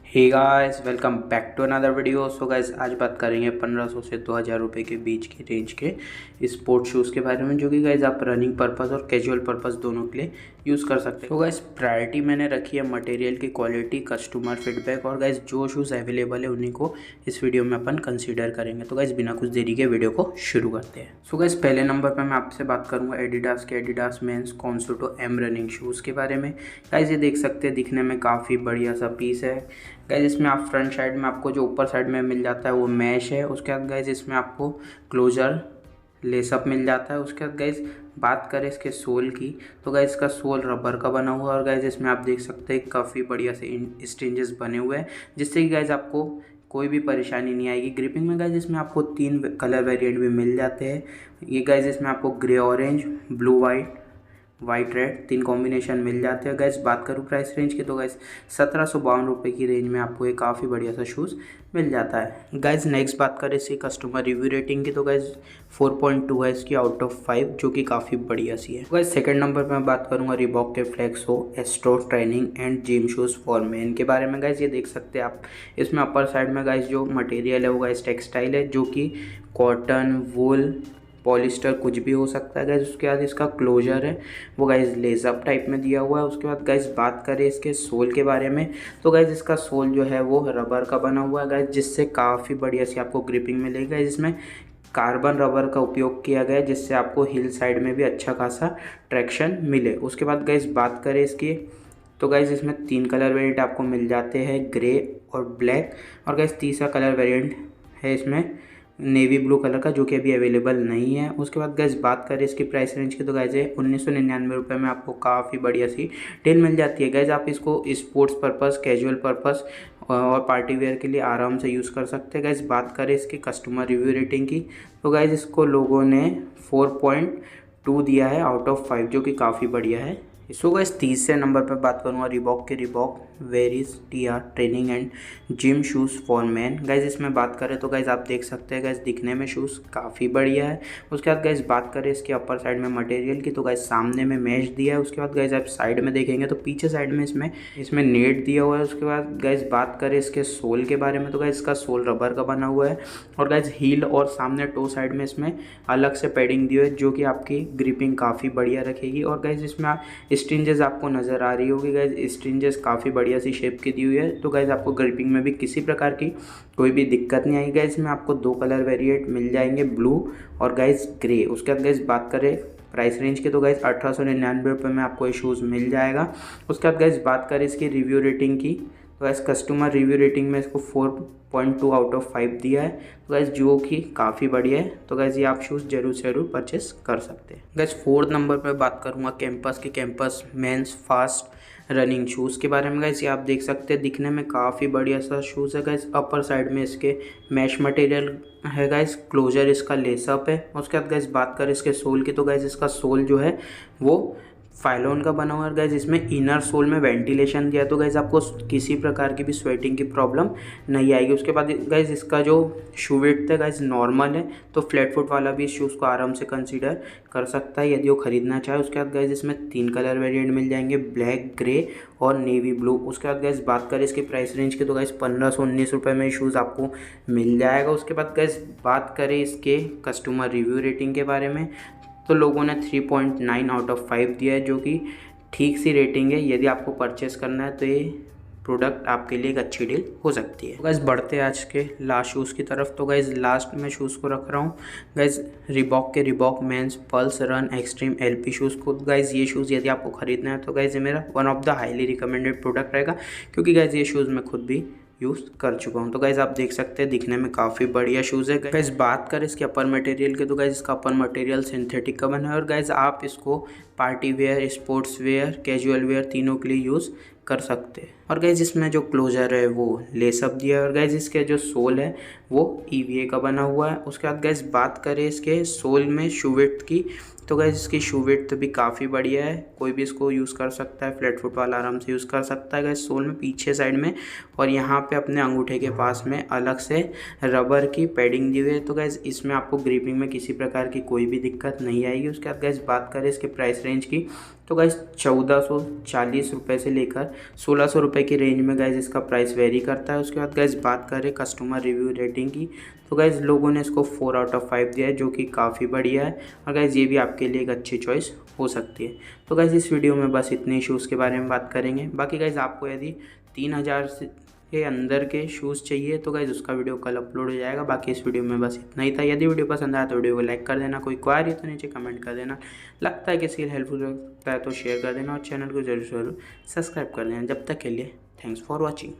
Hey guys, welcome back to another video. So guys, आज बात करेंगे 1500 से 2000 रुपये के बीच की रेंज के स्पोर्ट शूज़ के बारे में, जो कि गाइस आप रनिंग पर्पज़ और कैजुअल पर्पज़ दोनों के लिए यूज़ कर सकते हैं। तो गाइस, प्रायोरिटी मैंने रखी है मटेरियल की क्वालिटी, कस्टमर फीडबैक और गाइस जो शूज़ अवेलेबल है उन्हीं को इस वीडियो में अपन कंसिडर करेंगे। तो गाइस, बिना कुछ देरी के वीडियो को शुरू करते हैं। सो गाइस, पहले नंबर पर मैं आपसे बात करूँगा एडिडास के एडिडास मेंस कॉन्सोटो एम रनिंग शूज़ के बारे में। गाइस, ये देख सकते हैं, दिखने में काफ़ी बढ़िया सा पीस है। गाइस, इसमें आप फ्रंट साइड में आपको जो ऊपर साइड में मिल जाता है वो मैश है। उसके बाद गाइस इसमें आपको क्लोजर लेसअप मिल जाता है। उसके बाद गाइस बात करें इसके सोल की, तो गाइस इसका सोल रबर का बना हुआ है और गाइस इसमें आप देख सकते हैं काफ़ी बढ़िया से स्ट्रिंजेस बने हुए हैं, जिससे कि गाइस आपको कोई भी परेशानी नहीं आएगी ग्रिपिंग में। गाइस इसमें आपको 3 कलर वेरिएंट भी मिल जाते हैं। ये गाइस इसमें आपको grey orange, blue white red 3 combination मिल जाते हैं। गैस बात करूँ प्राइस रेंज की, तो गैस 1752 रुपये की रेंज में आपको एक काफ़ी बढ़िया सा शूज़ मिल जाता है। गैस नेक्स्ट बात करें इसकी कस्टमर रिव्यू रेटिंग की, तो गैस 4.2 है इसकी आउट ऑफ 5, जो कि काफ़ी बढ़िया सी है। गैस सेकंड नंबर पर मैं बात करूँगा रिबॉक के flexo astro training and gym shoes for main के बारे में। गैस ये देख सकते हैं आप, इसमें अपर साइड में गैस जो मटेरियल है वो गैस टेक्सटाइल है, जो कि कॉटन, वूल, पॉलिस्टर कुछ भी हो सकता है। गाइस उसके बाद इसका क्लोजर है वो गाइस लेजअप टाइप में दिया हुआ है। उसके बाद गाइस बात करें इसके सोल के बारे में, तो गाइस इसका सोल जो है वो रबर का बना हुआ है गाइस, जिससे काफ़ी बढ़िया सी आपको ग्रिपिंग मिलेगी। इसमें कार्बन रबर का उपयोग किया गया है, जिससे आपको हिल साइड में भी अच्छा खासा ट्रैक्शन मिले। उसके बाद गाइस बात करें इसकी, तो गाइस इसमें 3 कलर वेरिएंट आपको मिल जाते हैं, ग्रे और ब्लैक। और गाइस तीसरा कलर वेरिएंट है इसमें नेवी ब्लू कलर का, जो कि अभी अवेलेबल नहीं है। उसके बाद गैस बात करें इसकी प्राइस रेंज की, तो गैस 1999 रुपये में आपको काफ़ी बढ़िया सी डील मिल जाती है। गैस आप इसको स्पोर्ट्स पर्पस, कैजुअल पर्पस और पार्टी वेयर के लिए आराम से यूज़ कर सकते हैं। गैस बात करें इसकी कस्टमर रिव्यू रेटिंग की, तो गैस इसको लोगों ने 4.2 दिया है आउट ऑफ 5, जो कि काफ़ी बढ़िया है। सो गाइस तीसरे नंबर पर बात करूँगा रिबॉक के रिबॉक वेरीज टिया training and gym shoes for man. Guys इसमें बात करें तो गाइस आप देख सकते हैं, गाइस दिखने में शूज़ काफ़ी बढ़िया है। उसके बाद गाइस बात करें इसके अपर साइड में मटेरियल की, तो गाइस सामने में मैश दिया है। उसके बाद गाइस आप साइड में देखेंगे तो पीछे साइड में इसमें नेट दिया हुआ है। उसके बाद गाइस बात करें इसके सोल के बारे में, तो गाइस इसका सोल रबर का बना हुआ है और गाइस हील और सामने टो साइड में इसमें अलग से पैडिंग दी हुई है, जो कि आपकी ग्रिपिंग काफ़ी बढ़िया रखेगी। और गाइस इसमें स्ट्रिंजेस आपको नज़र आ रही होगी, गाइस स्ट्रिंजेस काफ़ी बढ़िया सी शेप की दी हुई है, तो गाइस आपको ग्रिपिंग में भी किसी प्रकार की कोई भी दिक्कत नहीं आएगी। गाइस इसमें आपको 2 कलर वेरिएंट मिल जाएंगे, ब्लू और गाइस ग्रे। उसके बाद गाइस बात करें प्राइस रेंज की, तो गाइस 1899 रुपये में आपको ये शूज़ मिल जाएगा। उसके बाद गाइस बात करें इसकी रिव्यू रेटिंग की, तो गाइस कस्टमर रिव्यू रेटिंग में इसको 4.2 आउट ऑफ 5 दिया है, तो गाइस जो कि काफ़ी बढ़िया है। तो गाइस ये आप शूज़ जरूर से जरूर परचेस कर सकते हैं। गाइस फोर्थ नंबर पर बात करूँगा campus men's fast running shoes के बारे में। गाइस ये आप देख सकते हैं, दिखने में काफ़ी बढ़िया सा शूज़ है। गाइस अपर साइड में इसके मैश मटेरियल है, गाइस क्लोजर इसका लेसअप है। उसके बाद गाइस बात करें इसके सोल की, तो गाइस इसका सोल जो है वो फाइलोन का बना हुआ है। गाइस इसमें इनर सोल में वेंटिलेशन दिया है, तो गाइस आपको किसी प्रकार की भी स्वेटिंग की प्रॉब्लम नहीं आएगी। उसके बाद गाइस इसका जो शू विड्थ है गाइस नॉर्मल है, तो फ्लैट फुट वाला भी इस शूज़ को आराम से कंसीडर कर सकता है यदि वो ख़रीदना चाहे। उसके बाद गाइस इसमें 3 कलर वेरिएंट मिल जाएंगे, ब्लैक, ग्रे और नेवी ब्लू। उसके बाद गाइस बात करें इसकी प्राइस रेंज की, तो गाइस 1519 रुपये में शूज़ आपको मिल जाएगा। उसके बाद गाइस बात करें इसके कस्टमर रिव्यू रेटिंग के बारे में, तो लोगों ने 3.9 आउट ऑफ 5 दिया है, जो कि ठीक सी रेटिंग है। यदि आपको परचेस करना है तो ये प्रोडक्ट आपके लिए एक अच्छी डील हो सकती है। तो गाइस बढ़ते हैं आज के लास्ट शूज़ की तरफ, तो गाइस लास्ट में शूज़ को रख रहा हूँ गाइस रिबॉक के Reebok men's pulse run extreme LP shoes को। गाइस ये शूज़ यदि आपको ख़रीदना है तो गाइस ये मेरा one of the highly recommended product रहेगा, क्योंकि गाइस ये शूज़ मैं खुद भी यूज़ कर चुका हूँ। तो गाइस आप देख सकते हैं, दिखने में काफ़ी बढ़िया शूज़ है। गाइस बात करें इसके अपर मटेरियल के, तो गाइस इसका अपर मटेरियल सिंथेटिक का बना है और गाइस आप इसको party wear, sports wear, casual wear तीनों के लिए यूज़ कर सकते हैं। और गाइस इसमें जो क्लोजर है वो लेसअप दिया है और गाइस इसके जो सोल है वो ईवीए का बना हुआ है। उसके बाद गाइस बात करें इसके सोल में शू विड्थ की, तो गाइस इसकी शू विड्थ भी काफ़ी बढ़िया है, कोई भी इसको यूज़ कर सकता है, फ्लैट फुट वाला आराम से यूज़ कर सकता है। गाइस सोल में पीछे साइड में और यहाँ पे अपने अंगूठे के पास में अलग से रबर की पैडिंग दी हुई है, तो गाइस इसमें आपको ग्रिपिंग में किसी प्रकार की कोई भी दिक्कत नहीं आएगी। उसके बाद गाइस बात करें इसके प्राइस रेंज की। तो गाइज़ 1440 रुपये से लेकर 1600 रुपये की रेंज में गाइज़ इसका प्राइस वेरी करता है। उसके बाद गाइज़ बात करें कस्टमर रिव्यू रेटिंग की, तो गाइज़ लोगों ने इसको 4 आउट ऑफ 5 दिया है, जो कि काफ़ी बढ़िया है। और गाइज़ ये भी आपके लिए एक अच्छी चॉइस हो सकती है। तो गाइज़ इस वीडियो में बस इतने शूज़ के बारे में बात करेंगे। बाकी गाइज़ आपको यदि 3000 के अंदर के शूज़ चाहिए तो गाइज़ उसका वीडियो कल अपलोड हो जाएगा। बाकी इस वीडियो में बस इतना ही था। यदि वीडियो पसंद आया तो वीडियो को लाइक कर देना, कोई क्वारी तो नीचे कमेंट कर देना, लगता है किसी के हेल्पफुल लगता है तो शेयर कर देना और चैनल को जरूर सब्सक्राइब कर देना। जब तक के लिए थैंक्स फॉर वॉचिंग।